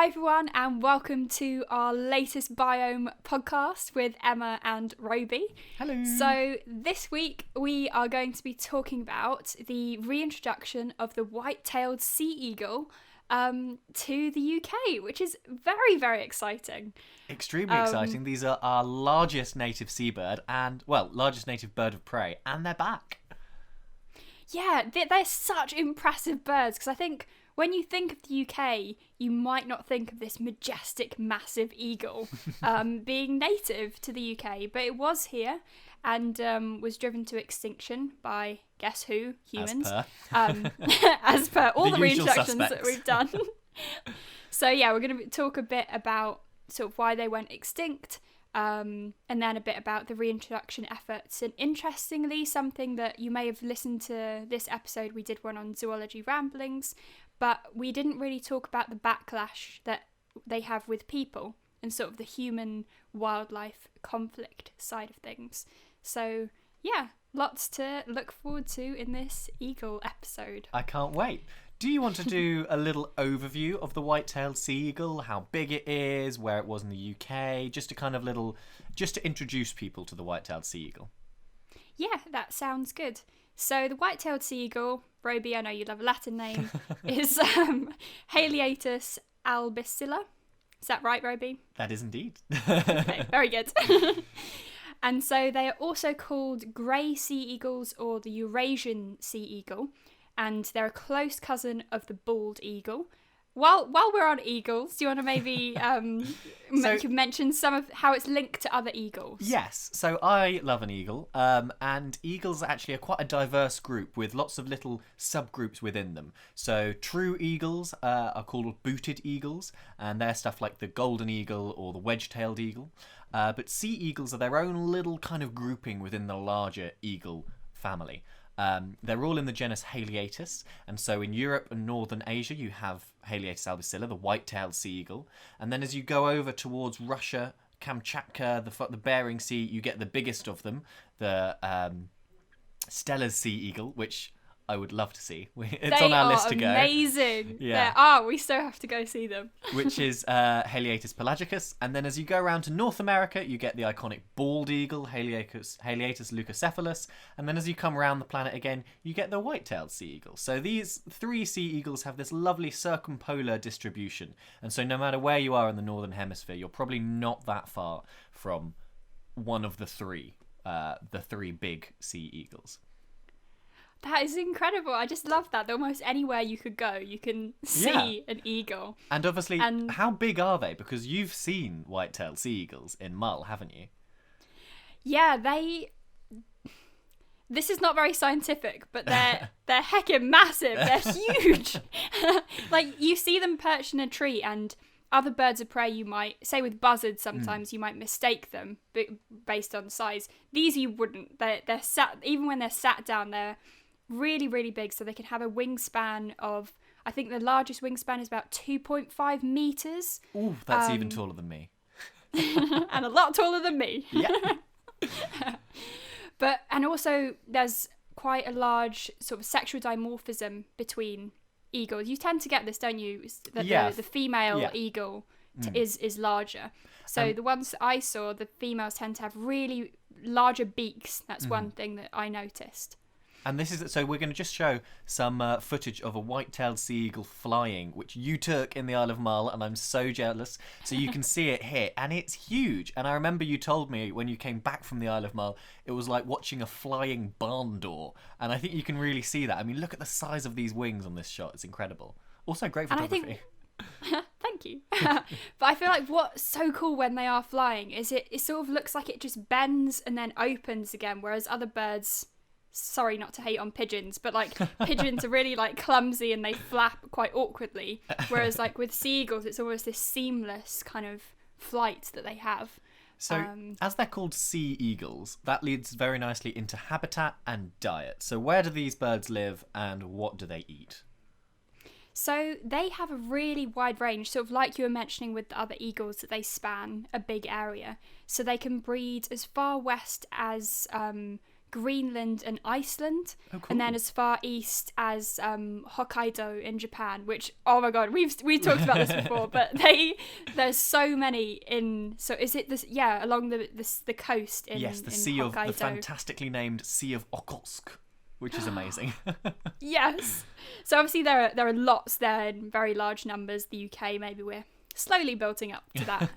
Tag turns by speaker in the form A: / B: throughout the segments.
A: everyone, and welcome to our latest Biome podcast with Emma and Robi.
B: Hello.
A: So this week we are going to be talking about the reintroduction of the White-tailed Sea Eagle to the UK, which is very, very exciting.
B: Extremely exciting. These are our largest native seabird and, well, largest native bird of prey, and they're back.
A: Yeah, they're such impressive birds, because I think when you think of the UK, you might not think of this majestic, massive eagle being native to the UK, but it was here and was driven to extinction by, guess who, humans. As per all the reintroductions that we've done. So yeah, we're going to talk a bit about sort of why they went extinct, and then a bit about the reintroduction efforts. And interestingly, something that you may have listened to this episode, we did one on zoology ramblings, but we didn't really talk about the backlash that they have with people and sort of the human-wildlife conflict side of things. So yeah, lots to look forward to in this eagle episode.
B: I can't wait. Do you want to do a little overview of the white-tailed sea eagle, how big it is, where it was in the UK, just to introduce people to the white-tailed sea eagle?
A: Yeah, that sounds good. So the white-tailed sea eagle, Robi, I know you love a Latin name, is Haliaeetus albicilla. Is that right, Robi?
B: That is indeed.
A: Okay, very good. And so they are also called grey sea eagles or the Eurasian sea eagle, and they're a close cousin of the bald eagle. While we're on eagles, do you want to maybe mention some of how it's linked to other eagles?
B: Yes, so I love an eagle, and eagles actually are quite a diverse group with lots of little subgroups within them. So true eagles are called booted eagles, and they're stuff like the golden eagle or the wedge-tailed eagle. But sea eagles are their own little kind of grouping within the larger eagle family. They're all in the genus Haliaeetus, and so in Europe and Northern Asia you have Haliaeetus albicilla, the white-tailed sea eagle, and then as you go over towards Russia, Kamchatka, the Bering Sea, you get the biggest of them, the Steller's sea eagle, which I would love to see. It's on our list to go.
A: They are amazing.
B: Yeah.
A: We still have to go see them.
B: Which is Haliaeetus pelagicus. And then as you go around to North America, you get the iconic bald eagle, Haliaeetus leucocephalus. And then as you come around the planet again, you get the white-tailed sea eagle. So these three sea eagles have this lovely circumpolar distribution. And so no matter where you are in the Northern Hemisphere, you're probably not that far from one of the three big sea eagles.
A: That is incredible. I just love that. Almost anywhere you could go, you can see an eagle.
B: And obviously, how big are they? Because you've seen white-tailed sea eagles in Mull, haven't you?
A: Yeah, this is not very scientific, but they're heckin' massive. They're huge. Like, you see them perched in a tree, and other birds of prey, you might, say with buzzards sometimes, you might mistake them based on size. These you wouldn't. They're sat, even when they're sat down, they're really, really big, so they can have a wingspan of, I think the largest wingspan is about 2.5 metres.
B: Ooh, that's even taller than me.
A: And a lot taller than me.
B: Yeah.
A: And also there's quite a large sort of sexual dimorphism between eagles. You tend to get this, don't you? The female eagle is larger. So the ones that I saw, the females tend to have really larger beaks. That's one thing that I noticed.
B: And so we're going to just show some footage of a white-tailed sea eagle flying, which you took in the Isle of Mull, and I'm so jealous. So you can see it here, and it's huge. And I remember you told me when you came back from the Isle of Mull, it was like watching a flying barn door. And I think you can really see that. I mean, look at the size of these wings on this shot. It's incredible. Also, great photography.
A: Thank you. But I feel like what's so cool when they are flying is it sort of looks like it just bends and then opens again, whereas other birds... Sorry not to hate on pigeons, but like pigeons are really like clumsy and they flap quite awkwardly. Whereas like with sea eagles, it's almost this seamless kind of flight that they have.
B: So as they're called sea eagles, that leads very nicely into habitat and diet. So where do these birds live and what do they eat?
A: So they have a really wide range, sort of like you were mentioning with the other eagles, that they span a big area. So they can breed as far west as Greenland and Iceland,
B: Oh, cool.
A: and then as far east as Hokkaido in Japan. Which, oh my god, we've talked about this before, but there's so many in. So is it this? Yeah, along the coast in
B: Yes, the
A: in
B: sea of
A: Hokkaido.
B: the fantastically named Sea of Okhotsk, which is amazing.
A: Yes. So obviously there are lots there in very large numbers. The UK, maybe we're slowly building up to that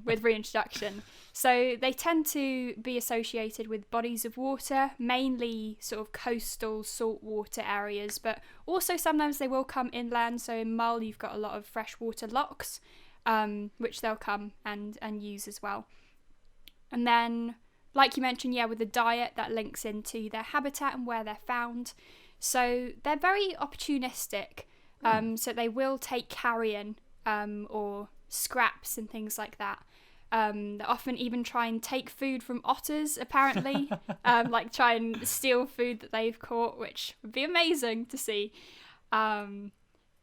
A: with Reintroduction. So they tend to be associated with bodies of water, mainly sort of coastal saltwater areas, but also sometimes they will come inland. So in Mull, you've got a lot of freshwater lochs, which they'll come and use as well. And then, like you mentioned, with the diet, that links into their habitat and where they're found. So they're very opportunistic. So they will take carrion or scraps and things like that. They often even try and take food from otters, apparently. Like try and steal food that they've caught, which would be amazing to see. And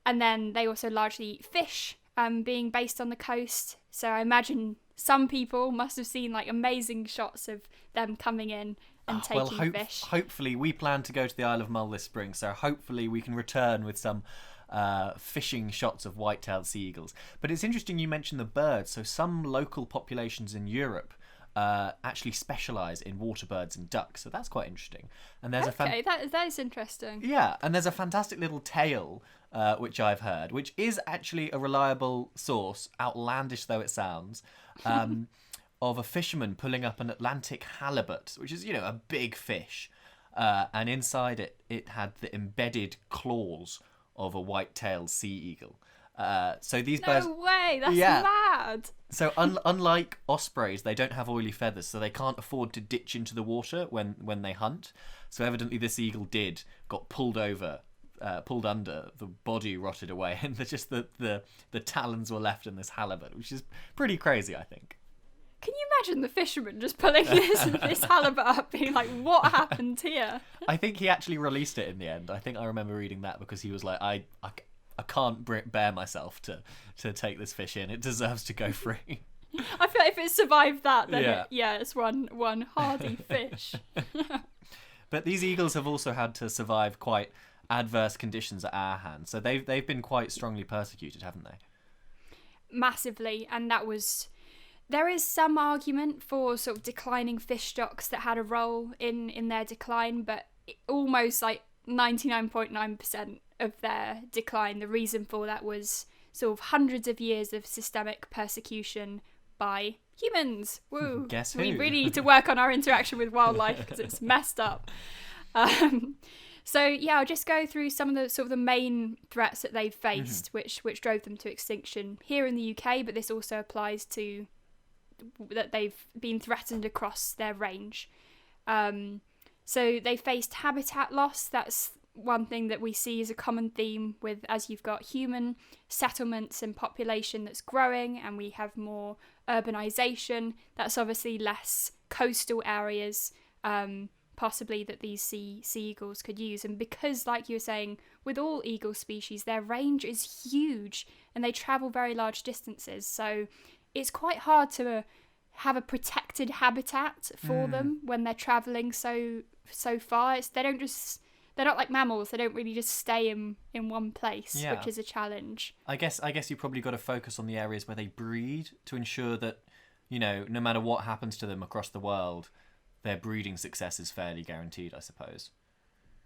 A: then they also largely eat fish, being based on the coast. So I imagine some people must have seen like amazing shots of them coming in and taking fish.
B: Hopefully, we plan to go to the Isle of Mull this spring, so hopefully we can return with some fishing shots of white-tailed sea eagles. But it's interesting you mentioned the birds. So some local populations in Europe actually specialise in water birds and ducks. So that's quite interesting. And there's
A: that is interesting.
B: Yeah, and there's a fantastic little tale which I've heard, which is actually a reliable source, outlandish though it sounds, of a fisherman pulling up an Atlantic halibut, which is, a big fish. And inside it had the embedded claws of a white-tailed sea eagle. So these birds...
A: No way! That's mad!
B: So unlike ospreys, they don't have oily feathers, so they can't afford to ditch into the water when they hunt. So evidently this eagle got pulled under, the body rotted away, and the talons were left in this halibut, which is pretty crazy, I think.
A: Can you imagine the fisherman just pulling this halibut up, being like, what happened here?
B: I think he actually released it in the end. I think I remember reading that because he was like, I can't bear myself to take this fish in. It deserves to go free.
A: I feel like if it survived that, then it's one hardy fish.
B: But these eagles have also had to survive quite adverse conditions at our hands. So they've been quite strongly persecuted, haven't they?
A: Massively, and there is some argument for sort of declining fish stocks that had a role in their decline, but almost like 99.9% of their decline, the reason for that was sort of hundreds of years of systemic persecution by humans. Woo!
B: Guess who?
A: We really need to work on our interaction with wildlife because it's messed up. So I'll just go through some of the sort of the main threats that they've faced, which drove them to extinction here in the UK, but this also applies to that they've been threatened across their range. So they faced habitat loss. That's one thing that we see as a common theme with, as you've got human settlements and population that's growing, and we have more urbanisation. That's obviously less coastal areas, possibly, that these sea eagles could use. And because, like you were saying, with all eagle species, their range is huge and they travel very large distances. So it's quite hard to have a protected habitat for them when they're travelling so far. They're not like mammals. They don't really just stay in one place, which is a challenge.
B: I guess you probably got to focus on the areas where they breed to ensure that, no matter what happens to them across the world, their breeding success is fairly guaranteed, I suppose.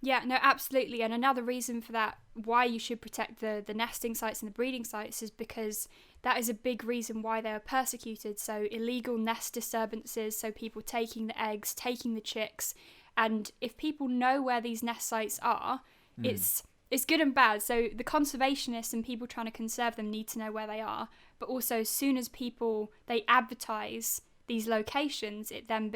A: Yeah, no, absolutely. And another reason for that, why you should protect the nesting sites and the breeding sites, is because that is a big reason why they are persecuted. So illegal nest disturbances, so people taking the eggs, taking the chicks. And if people know where these nest sites are, it's good and bad. So the conservationists and people trying to conserve them need to know where they are. But also, as soon as they advertise these locations, it then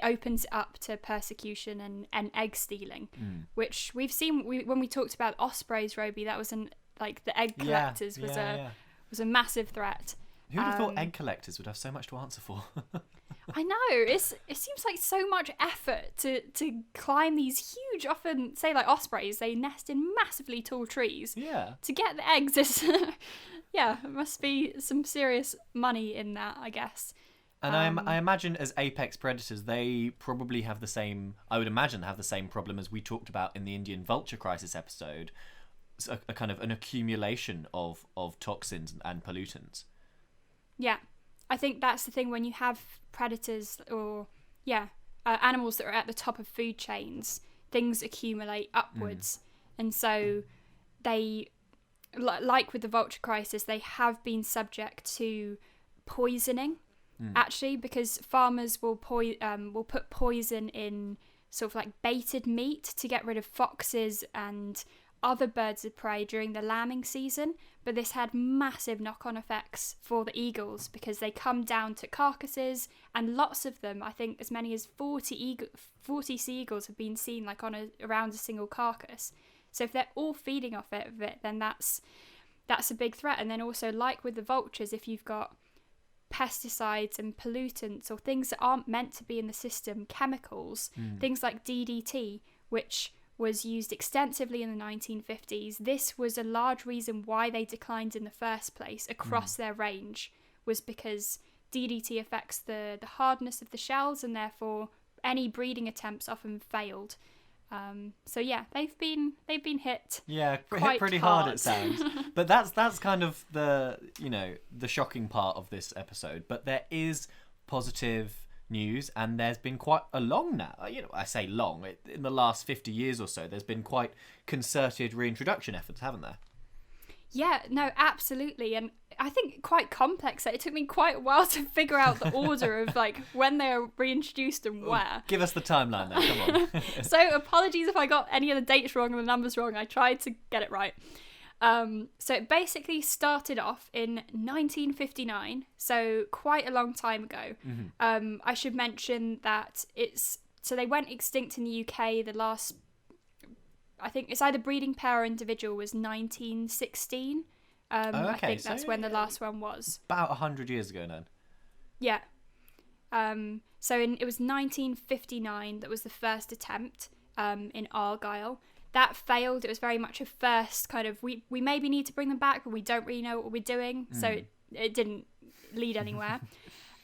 A: opens up to persecution and egg stealing, which we've seen when we talked about ospreys, Robi. That was the egg collectors was a massive threat.
B: Who would have thought egg collectors would have so much to answer for?
A: I know, it seems like so much effort to climb these huge, often say like ospreys, they nest in massively tall trees.
B: Yeah. To
A: get the eggs, it must be some serious money in that, I guess.
B: And I imagine as apex predators, they probably have the same, I would imagine, have the same problem as we talked about in the Indian vulture crisis episode, a kind of an accumulation of toxins and pollutants.
A: Yeah, I think that's the thing when you have predators or, animals that are at the top of food chains, things accumulate upwards. And so they, like with the vulture crisis, they have been subject to poisoning. Actually, because farmers will put poison in sort of like baited meat to get rid of foxes and other birds of prey during the lambing season. But this had massive knock-on effects for the eagles because they come down to carcasses, and lots of them, I think as many as 40 sea eagles have been seen like around a single carcass. So if they're all feeding off it, then that's a big threat. And then also, like with the vultures, if you've got pesticides and pollutants or things that aren't meant to be in the system, chemicals, things like DDT, which was used extensively in the 1950s. This was a large reason why they declined in the first place across their range, was because DDT affects the hardness of the shells, and therefore any breeding attempts often failed. So yeah, they've been hit.
B: Yeah,
A: quite
B: hit pretty hard it sounds. But that's kind of the shocking part of this episode. But there is positive news, and there's been quite a long now. I say long. In the last 50 years or so, there's been quite concerted reintroduction efforts, haven't there?
A: Yeah, no, absolutely. And I think quite complex. It took me quite a while to figure out the order of like when they were reintroduced and where.
B: Give us the timeline then, come on.
A: So apologies if I got any of the dates wrong and the numbers wrong. I tried to get it right. So it basically started off in 1959, so quite a long time ago. I should mention that so they went extinct in the UK. The last, I think it's either breeding pair or individual, was 1916. I think that's when the last one was.
B: About 100 years ago then.
A: Yeah. So it was 1959 that was the first attempt in Argyll. That failed. It was very much a first kind of, we maybe need to bring them back, but we don't really know what we're doing. So it didn't lead anywhere.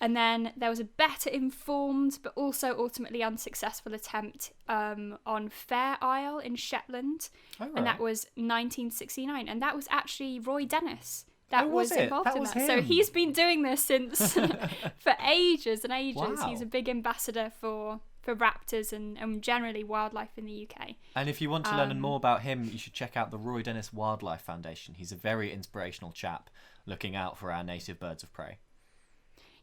A: And then there was a better informed, but also ultimately unsuccessful attempt on Fair Isle in Shetland. Oh, right. And that was 1969. And that was actually Roy Dennis that was involved in that. Him. So he's been doing this since for ages and ages. Wow. He's a big ambassador for raptors and generally wildlife in the UK.
B: And if you want to learn more about him, you should check out the Roy Dennis Wildlife Foundation. He's a very inspirational chap looking out for our native birds of prey.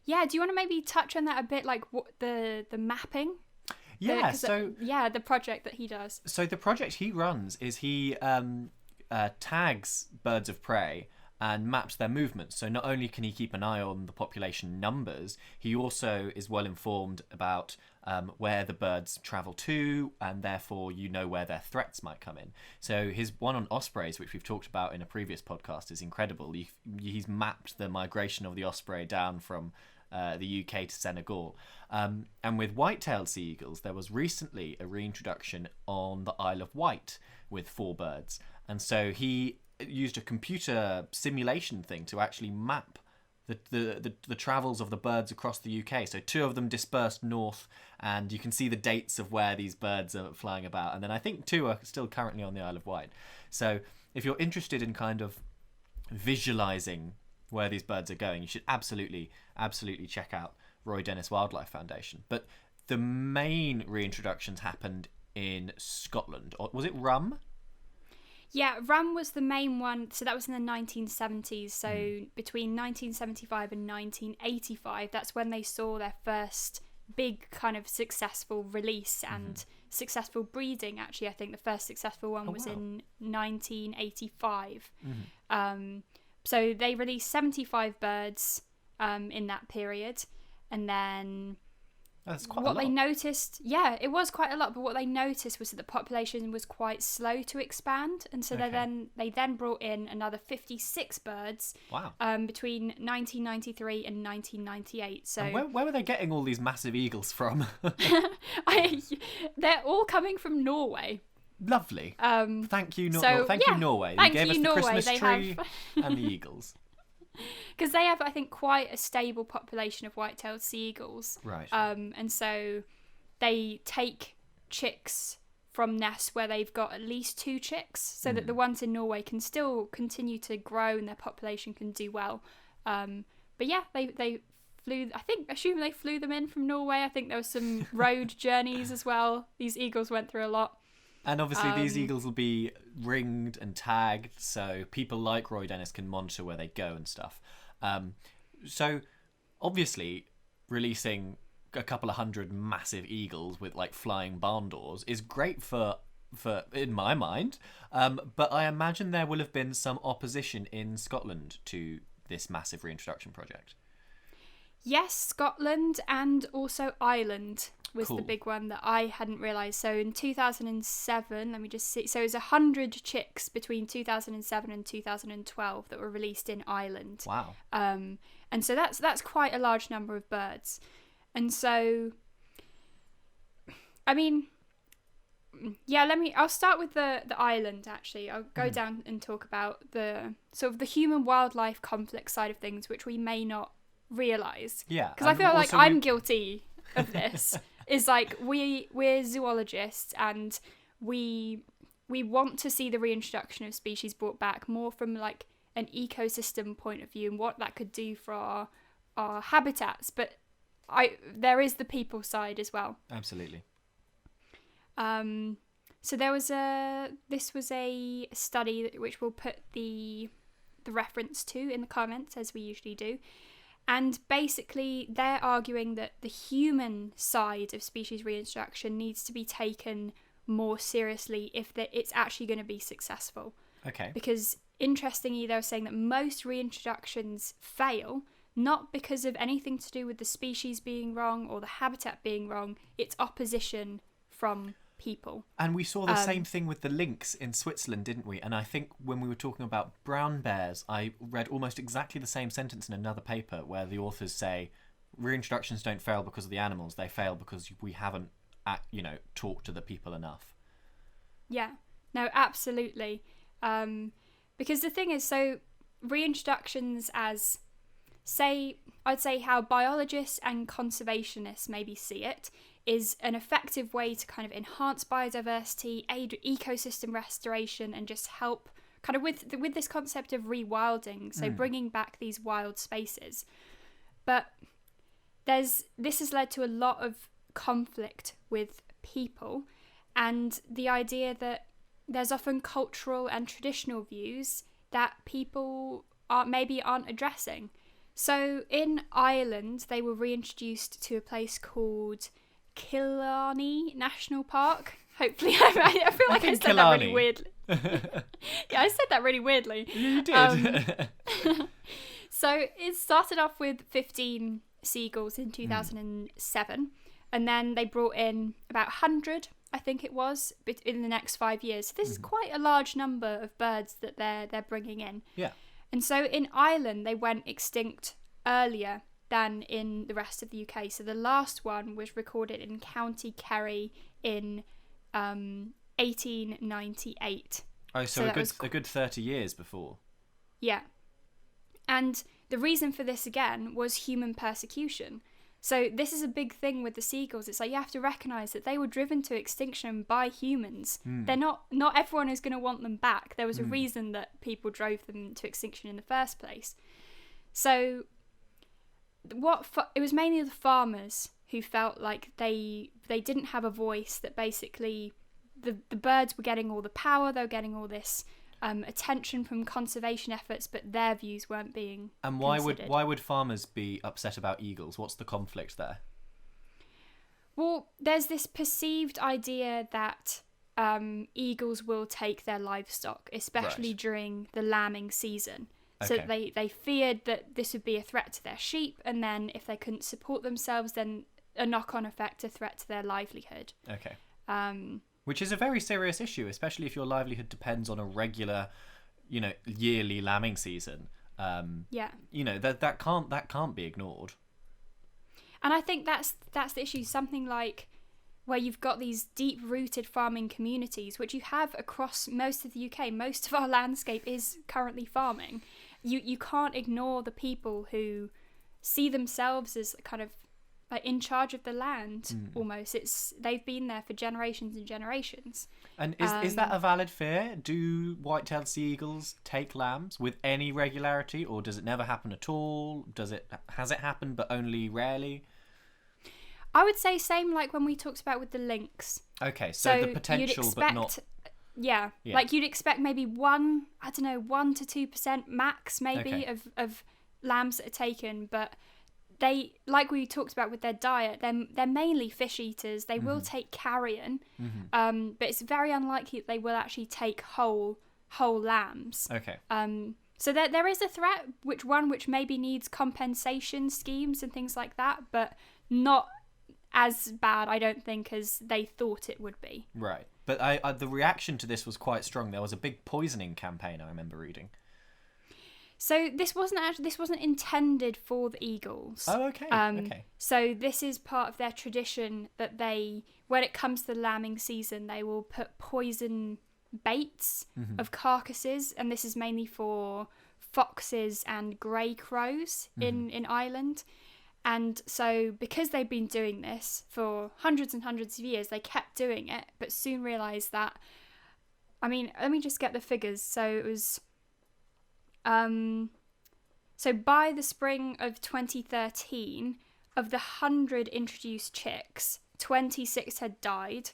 B: Yeah,
A: do you want to maybe touch on that a bit, like what the mapping?
B: Yeah,
A: the project that he does.
B: So the project he runs is he tags birds of prey and maps their movements. So not only can he keep an eye on the population numbers, he also is well informed about where the birds travel to, and therefore where their threats might come in. So his one on ospreys, which we've talked about in a previous podcast, is incredible. He's mapped the migration of the osprey down from the UK to Senegal. And with white-tailed sea eagles, there was recently a reintroduction on the Isle of Wight with 4 birds. And so he used a computer simulation thing to actually map the travels of the birds across the UK. So 2 of them dispersed north, and you can see the dates of where these birds are flying about. And then I think 2 are still currently on the Isle of Wight. So if you're interested in kind of visualizing where these birds are going, you should absolutely check out Roy Dennis Wildlife Foundation. But the main reintroductions happened in Scotland. Or was it Rhum?
A: Yeah, Rhum was the main one. So that was in the 1970s. So between 1975 and 1985, that's when they saw their first big kind of successful release and successful breeding. Actually, I think the first successful one was in 1985. So they released 75 birds in that period. And then
B: that's quite
A: what
B: a lot.
A: They noticed, it was quite a lot, but what they noticed was that the population was quite slow to expand, and so they then brought in another 56 birds.
B: Wow.
A: Between 1993 and 1998. So
B: and where were they getting all these massive eagles from?
A: They're all coming from Norway.
B: Lovely. Thank you, Norway.
A: Thank
B: you gave us the
A: Norway.
B: Christmas tree and the eagles.
A: Because they have, I think, quite a stable population of white-tailed sea eagles.
B: Right.
A: And so they take chicks from nests where they've got at least 2 chicks, so that the ones in Norway can still continue to grow and their population can do well. But yeah, they flew, assume they flew them in from Norway. I think there was some road journeys as well. These eagles went through a lot.
B: And obviously these eagles will be ringed and tagged, so people like Roy Dennis can monitor where they go and stuff. So obviously releasing a couple of hundred massive eagles with like flying barn doors is great for in my mind. But I imagine there will have been some opposition in Scotland to this massive reintroduction project.
A: Yes, Scotland and also Ireland was
B: Cool.
A: the big one that I hadn't realised. So in 2007, let me just see. So it was 100 chicks between 2007 and 2012 that were released in Ireland.
B: Wow.
A: And so that's quite a large number of birds. And so, I mean, yeah, I'll start with the island, actually. I'll go down and talk about the sort of the human wildlife conflict side of things, which we may not realise.
B: Yeah.
A: Because I feel like I'm guilty of this. Is like we're zoologists and we want to see the reintroduction of species brought back more from like an ecosystem point of view and what that could do for our habitats. But there is the people side as well.
B: Absolutely.
A: So this was a study which we'll put the reference to in the comments, as we usually do. And basically, they're arguing that the human side of species reintroduction needs to be taken more seriously if it's actually going to be successful.
B: Okay.
A: Because, interestingly, they're saying that most reintroductions fail, not because of anything to do with the species being wrong or the habitat being wrong, it's opposition from people.
B: And we saw the same thing with the lynx in Switzerland, didn't we? And I think when we were talking about brown bears, I read almost exactly the same sentence in another paper where the authors say reintroductions don't fail because of the animals, they fail because we haven't, talked to the people enough.
A: Yeah, no, absolutely. Because the thing is, so reintroductions as, I'd say how biologists and conservationists maybe see it, is an effective way to kind of enhance biodiversity, aid ecosystem restoration, and just help kind of with this concept of rewilding, so bringing back these wild spaces. But this has led to a lot of conflict with people, and the idea that there's often cultural and traditional views that people aren't addressing. So in Ireland, they were reintroduced to a place called Killarney National Park. Hopefully, I feel like I said
B: Killarney.
A: that really weirdly. Yeah, I said that really weirdly.
B: You did.
A: So it started off with 15 seagulls in 2007, and then they brought in about 100, I think it was, in the next 5 years. So this is quite a large number of birds that they're bringing in.
B: Yeah.
A: And so in Ireland, they went extinct earlier than in the rest of the UK. So the last one was recorded in County Kerry in 1898.
B: Oh, so a good 30 years before.
A: Yeah. And the reason for this, again, was human persecution. So this is a big thing with the seagulls. It's like you have to recognise that they were driven to extinction by humans. They're not everyone is going to want them back. There was a reason that people drove them to extinction in the first place. So it was mainly the farmers who felt like they didn't have a voice, that basically the birds were getting all the power, they were getting all this attention from conservation efforts, but their views weren't being considered.
B: Why would farmers be upset about eagles? What's the conflict there?
A: Well, there's this perceived idea that eagles will take their livestock, especially during the lambing season. So they feared that this would be a threat to their sheep, and then if they couldn't support themselves, then a knock-on effect, a threat to their livelihood.
B: Okay. Which is a very serious issue, especially if your livelihood depends on a regular, yearly lambing season.
A: Yeah.
B: That can't be ignored.
A: And I think that's the issue. Something like where you've got these deep-rooted farming communities, which you have across most of the UK. Most of our landscape is currently farming. you can't ignore the people who see themselves as kind of like in charge of the land. Almost, they've been there for generations and generations.
B: And is that a valid fear? Do white-tailed sea eagles take lambs with any regularity, or does it never happen at all? Has it happened but only rarely?
A: I would say same like when we talked about with the lynx.
B: Okay, so the potential but not.
A: Yeah, like you'd expect maybe 1 to 2% max maybe of lambs that are taken, but they, like we talked about with their diet, they're mainly fish eaters. They will take carrion, but it's very unlikely that they will actually take whole lambs.
B: Okay.
A: So there is a threat, which maybe needs compensation schemes and things like that, but not as bad, I don't think, as they thought it would be.
B: Right. But I the reaction to this was quite strong. There was a big poisoning campaign, I remember reading.
A: So this wasn't intended for the eagles.
B: Oh, okay. Okay.
A: So this is part of their tradition that they, when it comes to the lambing season, they will put poison baits of carcasses, and this is mainly for foxes and grey crows in Ireland. And so because they've been doing this for hundreds and hundreds of years, they kept doing it, but soon realised that, I mean, let me just get the figures. So it was, so by the spring of 2013, of the 100 introduced chicks, 26 had died,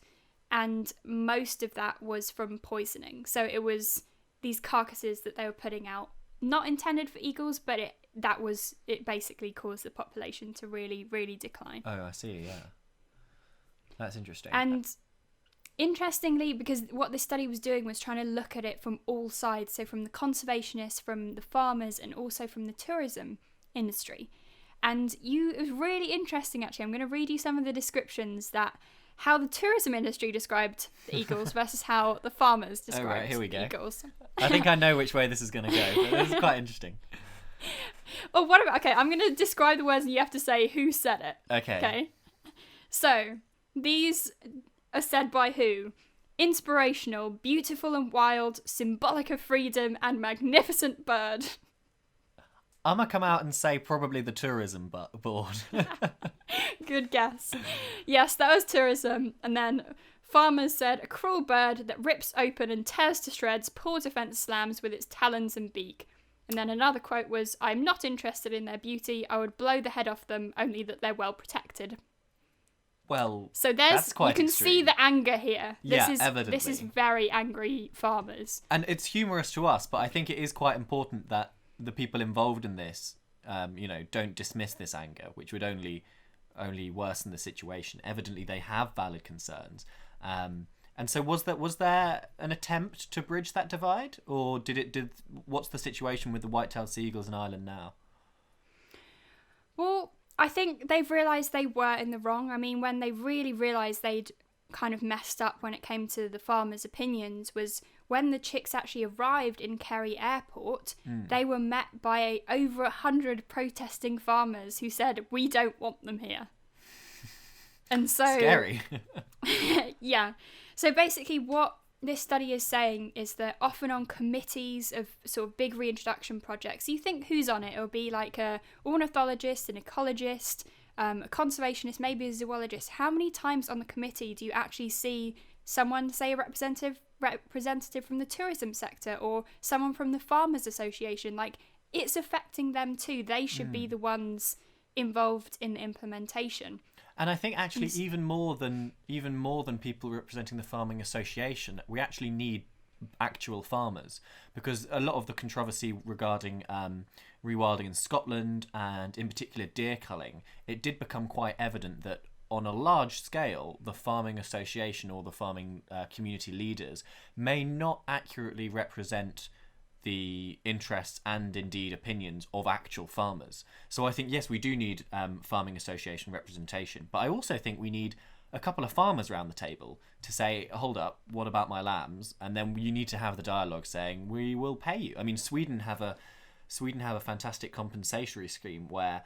A: and most of that was from poisoning. So it was these carcasses that they were putting out, not intended for eagles, but it basically caused the population to really, really decline.
B: Oh, I see, yeah. That's interesting.
A: And interestingly, because what this study was doing was trying to look at it from all sides, so from the conservationists, from the farmers, and also from the tourism industry. And it was really interesting, actually. I'm going to read you some of the descriptions how the tourism industry described the eagles versus how the farmers described the eagles.
B: I think I know which way this is going to go, but this is quite interesting.
A: Oh, what about... Okay, I'm going to describe the words and you have to say who said it. Okay. So, these are said by who? Inspirational, beautiful and wild, symbolic of freedom, and magnificent bird.
B: I'm going to come out and say probably the tourism board.
A: Good guess. Yes, that was tourism. And then farmers said, a cruel bird that rips open and tears to shreds poor defence slams with its talons and beak. And then another quote was, I'm not interested in their beauty. I would blow the head off them, only that they're well protected.
B: Well,
A: so
B: that's quite
A: you can
B: extreme.
A: See the anger here.
B: Evidently.
A: This is very angry farmers.
B: And it's humorous to us, but I think it is quite important that the people involved in this, don't dismiss this anger, which would only worsen the situation. Evidently, they have valid concerns. And so was there an attempt to bridge that divide, or what's the situation with the white-tailed sea eagles in Ireland now?
A: Well, I think they've realised they were in the wrong. I mean, when they really realised they'd kind of messed up when it came to the farmers' opinions was when the chicks actually arrived in Kerry Airport. They were met by over 100 protesting farmers who said, we don't want them here. And so...
B: Scary.
A: Yeah. So basically what this study is saying is that often on committees of sort of big reintroduction projects, you think who's on it? It'll be like a ornithologist, an ecologist, a conservationist, maybe a zoologist. How many times on the committee do you actually see someone, say a representative from the tourism sector or someone from the Farmers Association? Like, it's affecting them too. They should be the ones involved in the implementation.
B: And I think actually even more than people representing the Farming Association, we actually need actual farmers, because a lot of the controversy regarding rewilding in Scotland and in particular deer culling, it did become quite evident that on a large scale the Farming Association or the farming community leaders may not accurately represent the interests and indeed opinions of actual farmers. So I think, yes, we do need farming association representation, but I also think we need a couple of farmers around the table to say, hold up, what about my lambs? And then you need to have the dialogue saying, we will pay you. I mean, Sweden have a fantastic compensatory scheme where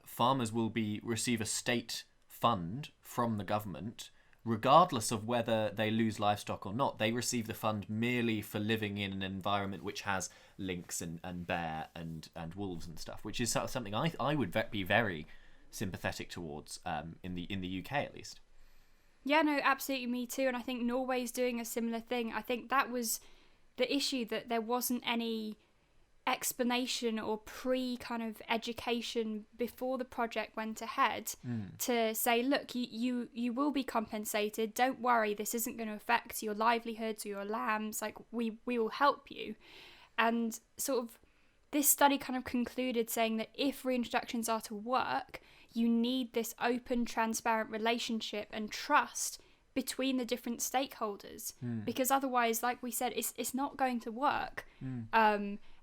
B: farmers will receive a state fund from the government regardless of whether they lose livestock or not, they receive the fund merely for living in an environment which has lynx and bear and wolves and stuff, which is something I would be very sympathetic towards in the UK at least.
A: Yeah, no, absolutely, me too. And I think Norway's doing a similar thing. I think that was the issue, that there wasn't any explanation or kind of education before the project went ahead to say, look, you will be compensated. Don't worry, this isn't going to affect your livelihoods or your lambs. Like, we will help you. And sort of this study kind of concluded saying that if reintroductions are to work, you need this open, transparent relationship and trust between the different stakeholders, because otherwise, like we said, it's not going to work.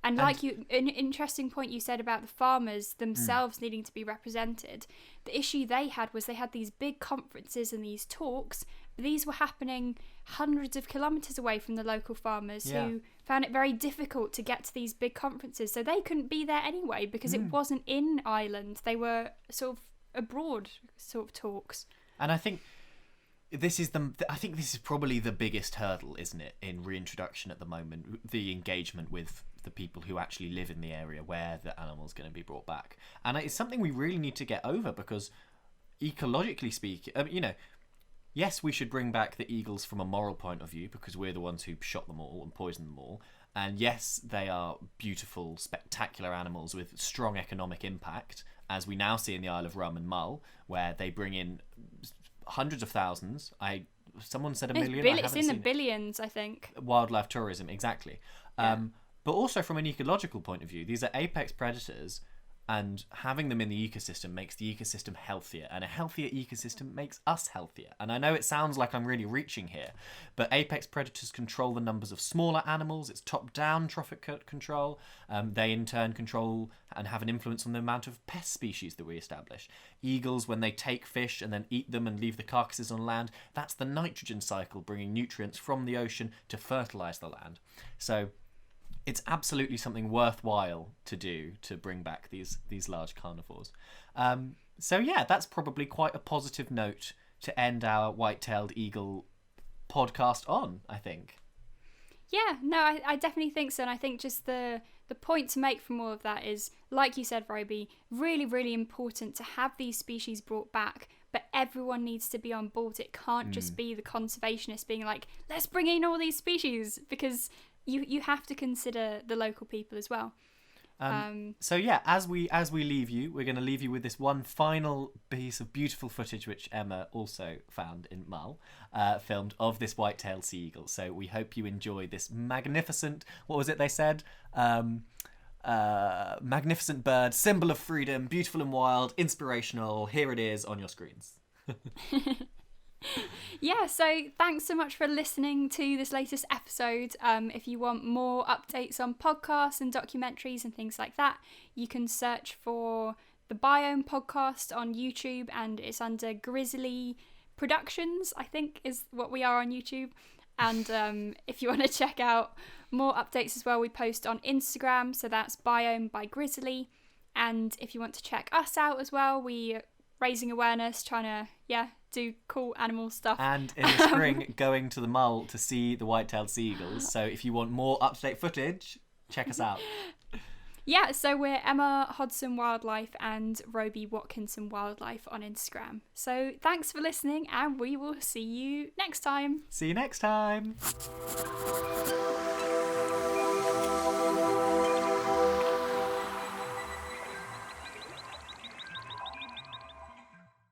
A: And like an interesting point you said about the farmers themselves needing to be represented. The issue they had was they had these big conferences and these talks, but these were happening hundreds of kilometres away from the local farmers who found it very difficult to get to these big conferences. So they couldn't be there anyway because it wasn't in Ireland. They were sort of abroad sort of talks.
B: And I think this is probably the biggest hurdle, isn't it, in reintroduction at the moment, the engagement with the people who actually live in the area where the animal's going to be brought back. And it's something we really need to get over, because ecologically speaking, yes, we should bring back the eagles from a moral point of view, because we're the ones who shot them all and poisoned them all. And yes, they are beautiful, spectacular animals with strong economic impact, as we now see in the Isle of Rhum and Mull, where they bring in hundreds of thousands. Someone said a million.
A: It's in the billions, I think.
B: Wildlife tourism, exactly. But also from an ecological point of view, these are apex predators, and having them in the ecosystem makes the ecosystem healthier, and a healthier ecosystem makes us healthier. And I know it sounds like I'm really reaching here, but apex predators control the numbers of smaller animals. It's top-down trophic control. They in turn control and have an influence on the amount of pest species that we establish. Eagles, when they take fish and then eat them and leave the carcasses on land, that's the nitrogen cycle bringing nutrients from the ocean to fertilise the land. So it's absolutely something worthwhile to do to bring back these large carnivores. So yeah, that's probably quite a positive note to end our White-tailed Eagle podcast on, I think.
A: Yeah, no, I definitely think so. And I think just the point to make from all of that is, like you said, Robi, really, really important to have these species brought back, but everyone needs to be on board. It can't just be the conservationists being like, let's bring in all these species, because you have to consider the local people as well.
B: So yeah, as we leave you, we're going to leave you with this one final piece of beautiful footage which Emma also found in Mull, filmed of this white-tailed sea eagle. So we hope you enjoy this magnificent, what was it they said? Magnificent bird, symbol of freedom, beautiful and wild, inspirational. Here it is on your screens.
A: Yeah, so thanks so much for listening to this latest episode. If you want more updates on podcasts and documentaries and things like that, you can search for the Biome podcast on YouTube, and it's under Grizzly Productions, I think is what we are on YouTube. And if you want to check out more updates as well, we post on Instagram, so that's Biome by Grizzly. And if you want to check us out as well, we're raising awareness, trying to do cool animal stuff. And
B: in the spring, going to the Mull to see the white-tailed sea eagles. So if you want more up-to-date footage, check us out.
A: Yeah, so we're Emma Hodson Wildlife and Robi Watkinson Wildlife on Instagram. So thanks for listening, and we will see you next time.
B: See you next time.